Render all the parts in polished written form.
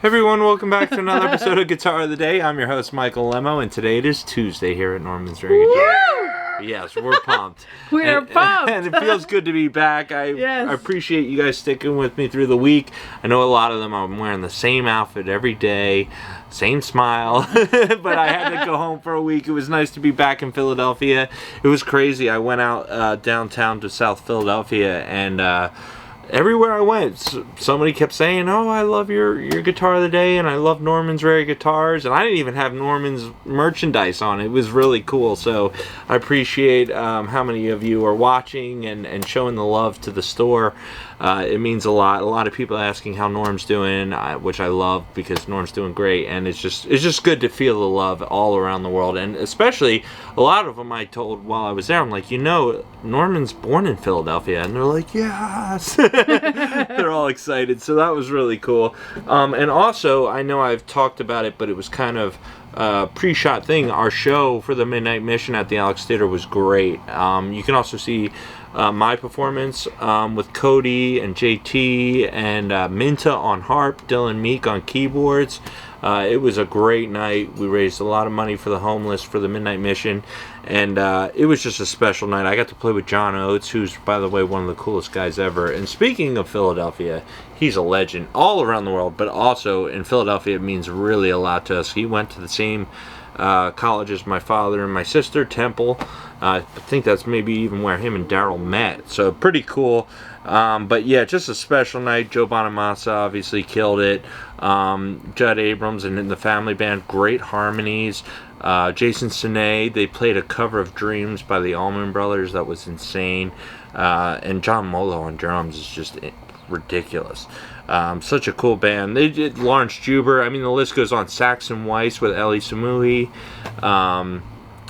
Everyone, welcome back to another episode of Guitar of the Day. I'm your host, Michael Lemmo, and today it is Tuesday here at Norman's Very Guitar. Yes, we're pumped. We're pumped. And it feels good to be back. I appreciate you guys sticking with me through the week. I know a lot of them, I'm wearing the same outfit every day, same smile, but I had to go home for a week. It was nice to be back in Philadelphia. It was crazy. I went out downtown to South Philadelphia, and everywhere I went, somebody kept saying, "Oh, I love your Guitar of the Day, and I love Norman's Rare Guitars." And I didn't even have Norman's merchandise on. It was really cool. So I appreciate how many of you are watching and showing the love to the store. It means a lot. A lot of people asking how Norm's doing, which I love because Norm's doing great. And it's just good to feel the love all around the world. And especially a lot of them I told while I was there, I'm like, Norman's born in Philadelphia. And they're like, yes. They're all excited. So that was really cool. And also, I know I've talked about it, but it was kind of pre-shot thing. Our show for the Midnight Mission at the Alex Theater was great. You can also see my performance with Cody and JT and Minta on harp, Dylan Meek on keyboards. It was a great night. We raised a lot of money for the homeless for the Midnight Mission, and it was just a special night. I got to play with John Oates, who's, by the way, one of the coolest guys ever. And speaking of Philadelphia, he's a legend all around the world, but also in Philadelphia it means really a lot to us. He went to the same college as my father and my sister, Temple. I think that's maybe even where him and Daryl met, so pretty cool. But yeah, just a special night. Joe Bonamassa obviously killed it. Judd Abrams and the family band, great harmonies. Jason Sine, they played a cover of Dreams by the Allman Brothers that was insane. And John Molo on drums is just ridiculous. Such a cool band. They did Lawrence Juber. I mean, the list goes on. Saxon Weiss with Ellie Samui.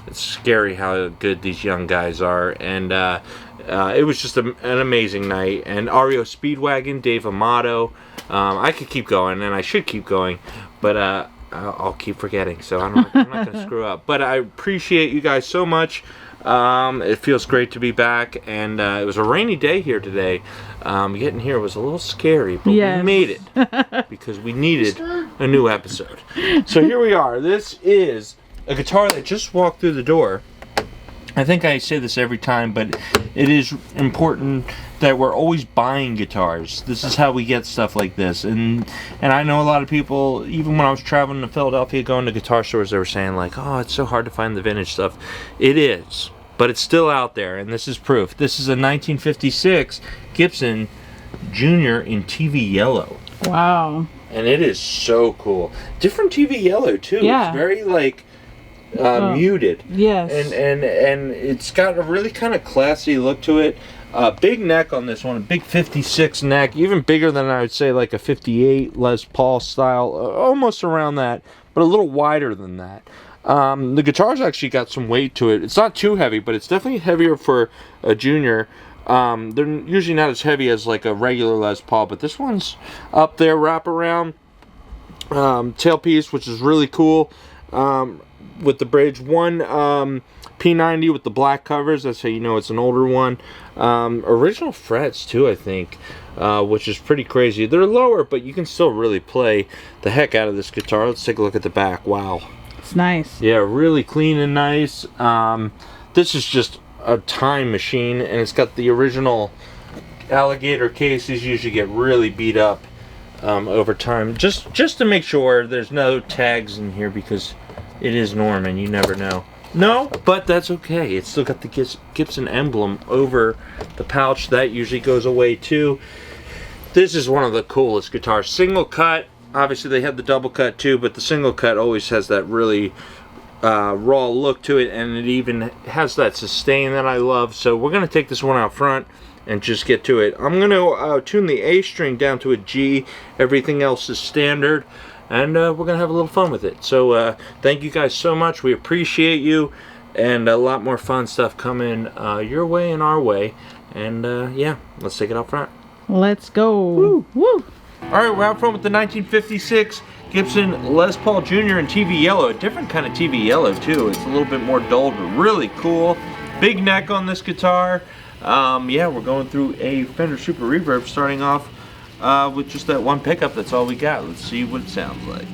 It's scary how good these young guys are. And it was just an amazing night. And REO Speedwagon, Dave Amato. I could keep going, and I should keep going, but I'll keep forgetting, so I'm not going to screw up. But I appreciate you guys so much. It feels great to be back, and it was a rainy day here today. Getting here was a little scary, but we made it because we needed a new episode. So here we are. This is a guitar that just walked through the door. I think I say this every time, but it is important that we're always buying guitars. This is how we get stuff like this. And I know a lot of people, even when I was traveling to Philadelphia, going to guitar stores, they were saying like, "Oh, it's so hard to find the vintage stuff." It is, but it's still out there, and this is proof. This is a 1956 Gibson Jr. in TV yellow. Wow. And it is so cool. Different TV yellow, too. Yeah. It's very, like, muted. Yes. And it's got a really kind of classy look to it. Big neck on this one, a big 56 neck, even bigger than I would say like a 58 Les Paul style, almost around that, but a little wider than that. The guitar's actually got some weight to it. It's not too heavy, but it's definitely heavier for a junior. They're usually not as heavy as like a regular Les Paul, but this one's up there, wraparound tailpiece, which is really cool. With the bridge, one P90 with the black covers, that's how you know it's an older one. Original frets too, I think, which is pretty crazy. They're lower, but you can still really play the heck out of this guitar. Let's take a look at the back. Wow, it's nice. Yeah, really clean and nice. This is just a time machine, and it's got the original alligator case. These usually get really beat up over time, just to make sure there's no tags in here, because it is Norman, you never know. No, but that's okay. It's still got the Gibson emblem over the pouch. That usually goes away too. This is one of the coolest guitars. Single cut. Obviously they have the double cut too, but the single cut always has that really raw look to it, and it even has that sustain that I love. So we're going to take this one out front and just get to it. I'm going to tune the A string down to a G. Everything else is standard. And we're going to have a little fun with it. So thank you guys so much. We appreciate you. And a lot more fun stuff coming your way and our way. And yeah, let's take it out front. Let's go. Woo. Woo. Alright, we're out front with the 1956 Gibson Les Paul Jr. in TV yellow. A different kind of TV yellow too. It's a little bit more dull, but really cool. Big neck on this guitar. Yeah, we're going through a Fender Super Reverb, starting off with just that one pickup. That's all we got. Let's see what it sounds like.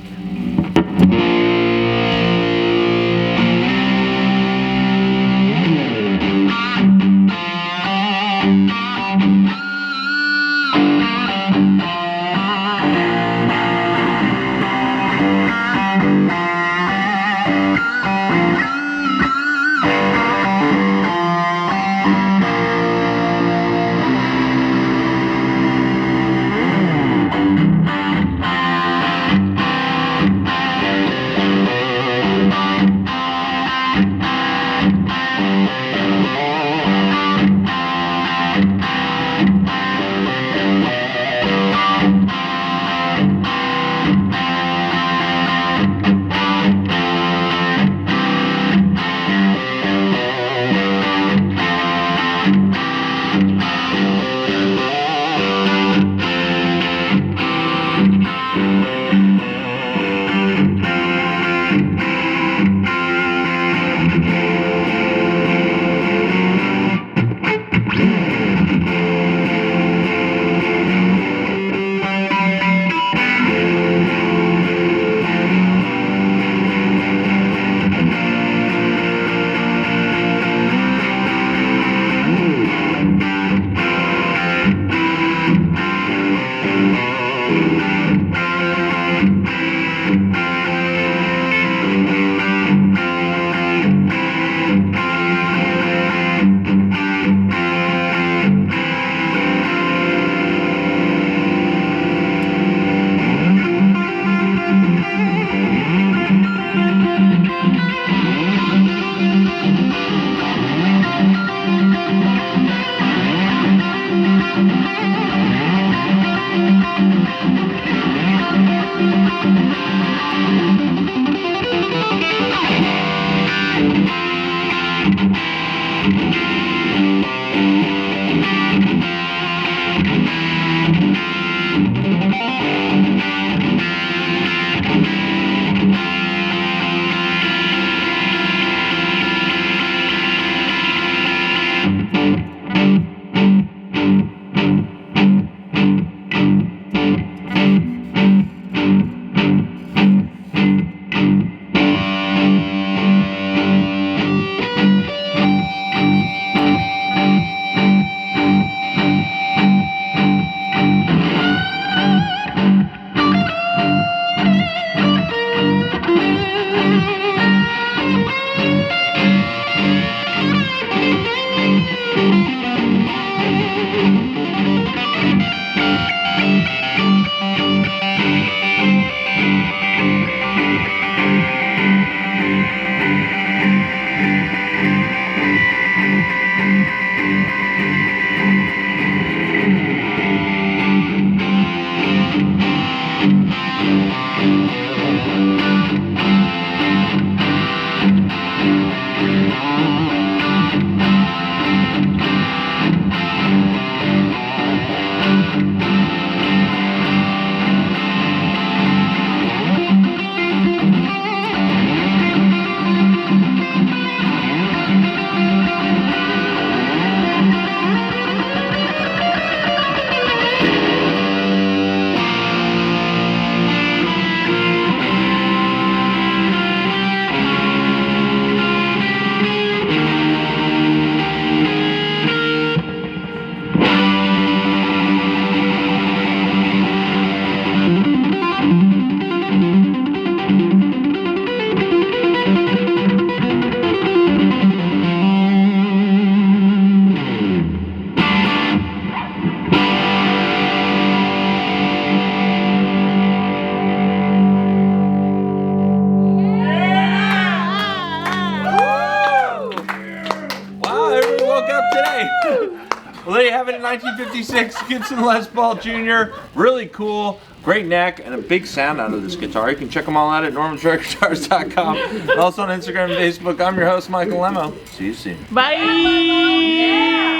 Well, there you have it, a 1956 Gibson Les Paul Jr. Really cool, great neck, and a big sound out of this guitar. You can check them all out at normansrarguitars.com. And also on Instagram and Facebook. I'm your host, Michael Lemmo. See you soon. Bye.